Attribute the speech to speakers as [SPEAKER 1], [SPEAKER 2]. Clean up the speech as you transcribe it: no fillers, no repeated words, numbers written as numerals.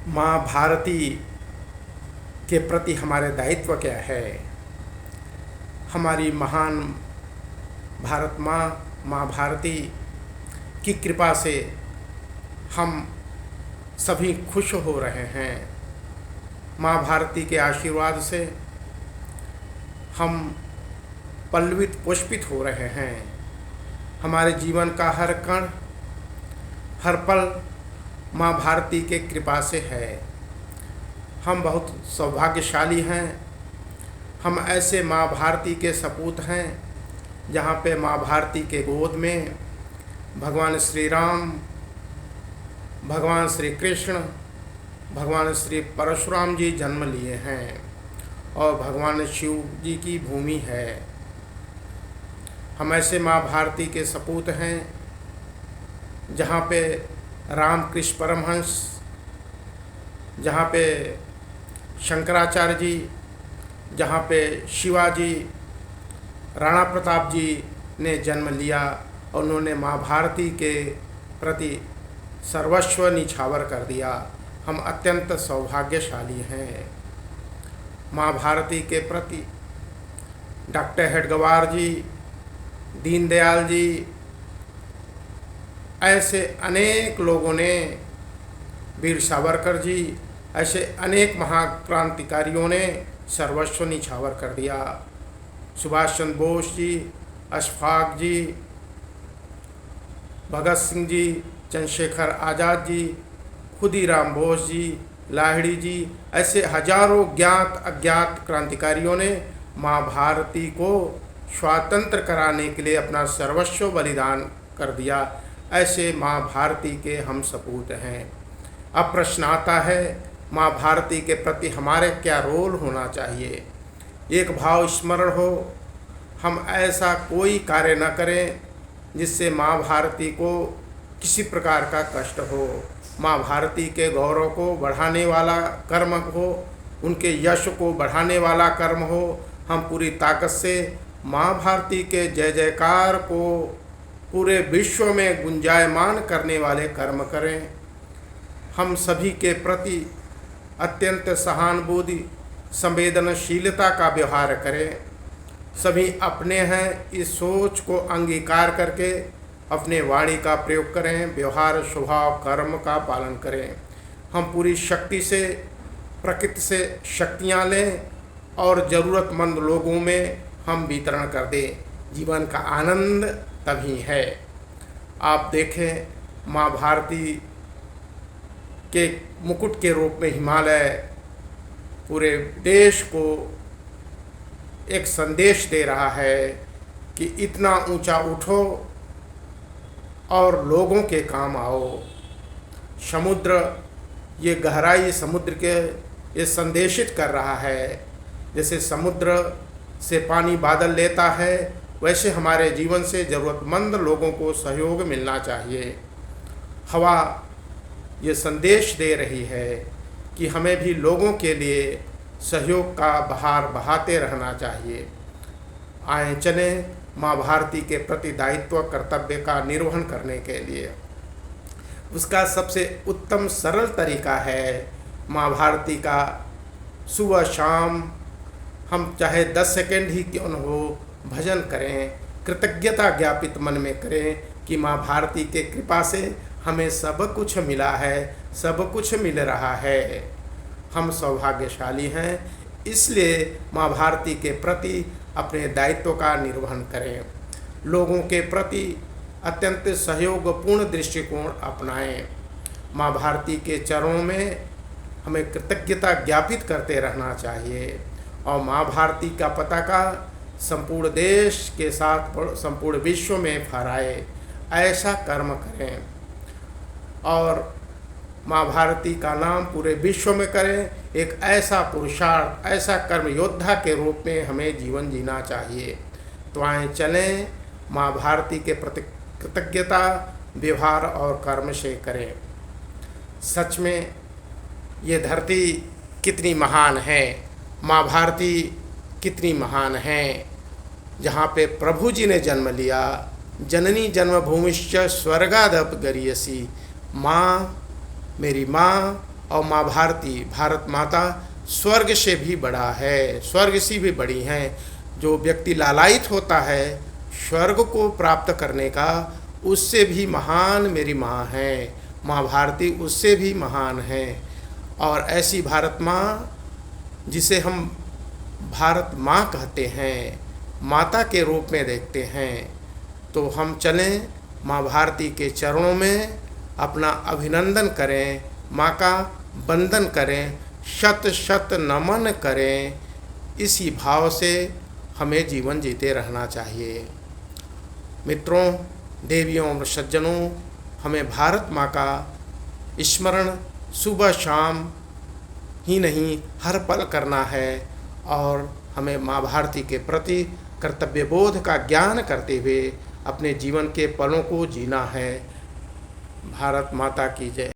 [SPEAKER 1] माँ भारती के प्रति हमारे दायित्व क्या है। हमारी महान भारत माँ, माँ भारती की कृपा से हम सभी खुश हो रहे हैं। माँ भारती के आशीर्वाद से हम पल्लवित पुष्पित हो रहे हैं। हमारे जीवन का हर कण, हर पल माँ भारती के कृपा से है। हम बहुत सौभाग्यशाली हैं। हम ऐसे माँ भारती के सपूत हैं जहाँ पे माँ भारती के गोद में भगवान श्री राम, भगवान श्री कृष्ण, भगवान श्री परशुराम जी जन्म लिए हैं और भगवान शिव जी की भूमि है। हम ऐसे माँ भारती के सपूत हैं जहाँ पे रामकृष्ण परमहंस, जहाँ पे शंकराचार्य जी, जहाँ पे शिवाजी, राणा प्रताप जी ने जन्म लिया और उन्होंने माँ भारती के प्रति सर्वस्व निछावर कर दिया। हम अत्यंत सौभाग्यशाली हैं। माँ भारती के प्रति डॉक्टर हेडगेवार जी, दीनदयाल जी, ऐसे अनेक लोगों ने, वीर सावरकर जी, ऐसे अनेक महाक्रांतिकारियों ने सर्वस्व निछावर कर दिया। सुभाष चंद्र बोस जी, अशफाक जी, भगत सिंह जी, चंद्रशेखर आज़ाद जी, खुदीराम बोस जी, लाहिड़ी जी, ऐसे हजारों ज्ञात अज्ञात क्रांतिकारियों ने माँ भारती को स्वातंत्र कराने के लिए अपना सर्वस्व बलिदान कर दिया। ऐसे माँ भारती के हम सपूत हैं। अब प्रश्न आता है, माँ भारती के प्रति हमारे क्या रोल होना चाहिए। एक भाव स्मरण हो, हम ऐसा कोई कार्य न करें जिससे माँ भारती को किसी प्रकार का कष्ट हो। माँ भारती के गौरव को बढ़ाने वाला कर्म हो, उनके यश को बढ़ाने वाला कर्म हो। हम पूरी ताकत से माँ भारती के जय जयकार को पूरे विश्व में गुंजायमान करने वाले कर्म करें। हम सभी के प्रति अत्यंत सहानुभूति, संवेदनशीलता का व्यवहार करें। सभी अपने हैं इस सोच को अंगीकार करके अपने वाणी का प्रयोग करें, व्यवहार, स्वभाव, कर्म का पालन करें। हम पूरी शक्ति से प्रकृति से शक्तियाँ लें और ज़रूरतमंद लोगों में हम वितरण कर दें। जीवन का आनंद तभी है। आप देखें, माँ भारती के मुकुट के रूप में हिमालय पूरे देश को एक संदेश दे रहा है कि इतना ऊंचा उठो और लोगों के काम आओ। समुद्र, ये गहराई समुद्र के ये संदेशित कर रहा है। जैसे समुद्र से पानी बादल लेता है, वैसे हमारे जीवन से ज़रूरतमंद लोगों को सहयोग मिलना चाहिए। हवा ये संदेश दे रही है कि हमें भी लोगों के लिए सहयोग का बहार बहाते रहना चाहिए। आए चलें माँ भारती के प्रति दायित्व कर्तव्य का निर्वहन करने के लिए। उसका सबसे उत्तम सरल तरीका है माँ भारती का सुबह शाम हम चाहे 10 सेकंड ही क्यों न हो भजन करें, कृतज्ञता ज्ञापित मन में करें कि माँ भारती के कृपा से हमें सब कुछ मिला है, सब कुछ मिल रहा है। हम सौभाग्यशाली हैं, इसलिए माँ भारती के प्रति अपने दायित्व का निर्वहन करें। लोगों के प्रति अत्यंत सहयोगपूर्ण दृष्टिकोण अपनाएं। माँ भारती के चरणों में हमें कृतज्ञता ज्ञापित करते रहना चाहिए और माँ भारती का पताका संपूर्ण देश के साथ संपूर्ण विश्व में फहराए, ऐसा कर्म करें और माँ भारती का नाम पूरे विश्व में करें। एक ऐसा पुरुषार्थ, ऐसा कर्म योद्धा के रूप में हमें जीवन जीना चाहिए। तो आए चलें माँ भारती के प्रति कृतज्ञता व्यवहार और कर्म से करें। सच में ये धरती कितनी महान है, माँ भारती कितनी महान है, जहाँ पे प्रभु जी ने जन्म लिया। जननी जन्मभूमिश्च स्वर्गादप गरीयसी। माँ, मेरी माँ और माँ भारती, भारत माता स्वर्ग से भी बड़ा है, स्वर्ग से भी बड़ी हैं। जो व्यक्ति लालायित होता है स्वर्ग को प्राप्त करने का, उससे भी महान मेरी माँ है। माँ भारती उससे भी महान है। और ऐसी भारत माँ जिसे हम भारत माँ कहते हैं, माता के रूप में देखते हैं, तो हम चलें माँ भारती के चरणों में, अपना अभिनंदन करें, माँ का वंदन करें, शत शत नमन करें। इसी भाव से हमें जीवन जीते रहना चाहिए। मित्रों, देवियों और सज्जनों, हमें भारत माँ का स्मरण सुबह शाम ही नहीं हर पल करना है और हमें माँ भारती के प्रति कर्तव्य बोध का ज्ञान करते हुए अपने जीवन के पलों को जीना है। भारत माता की जय।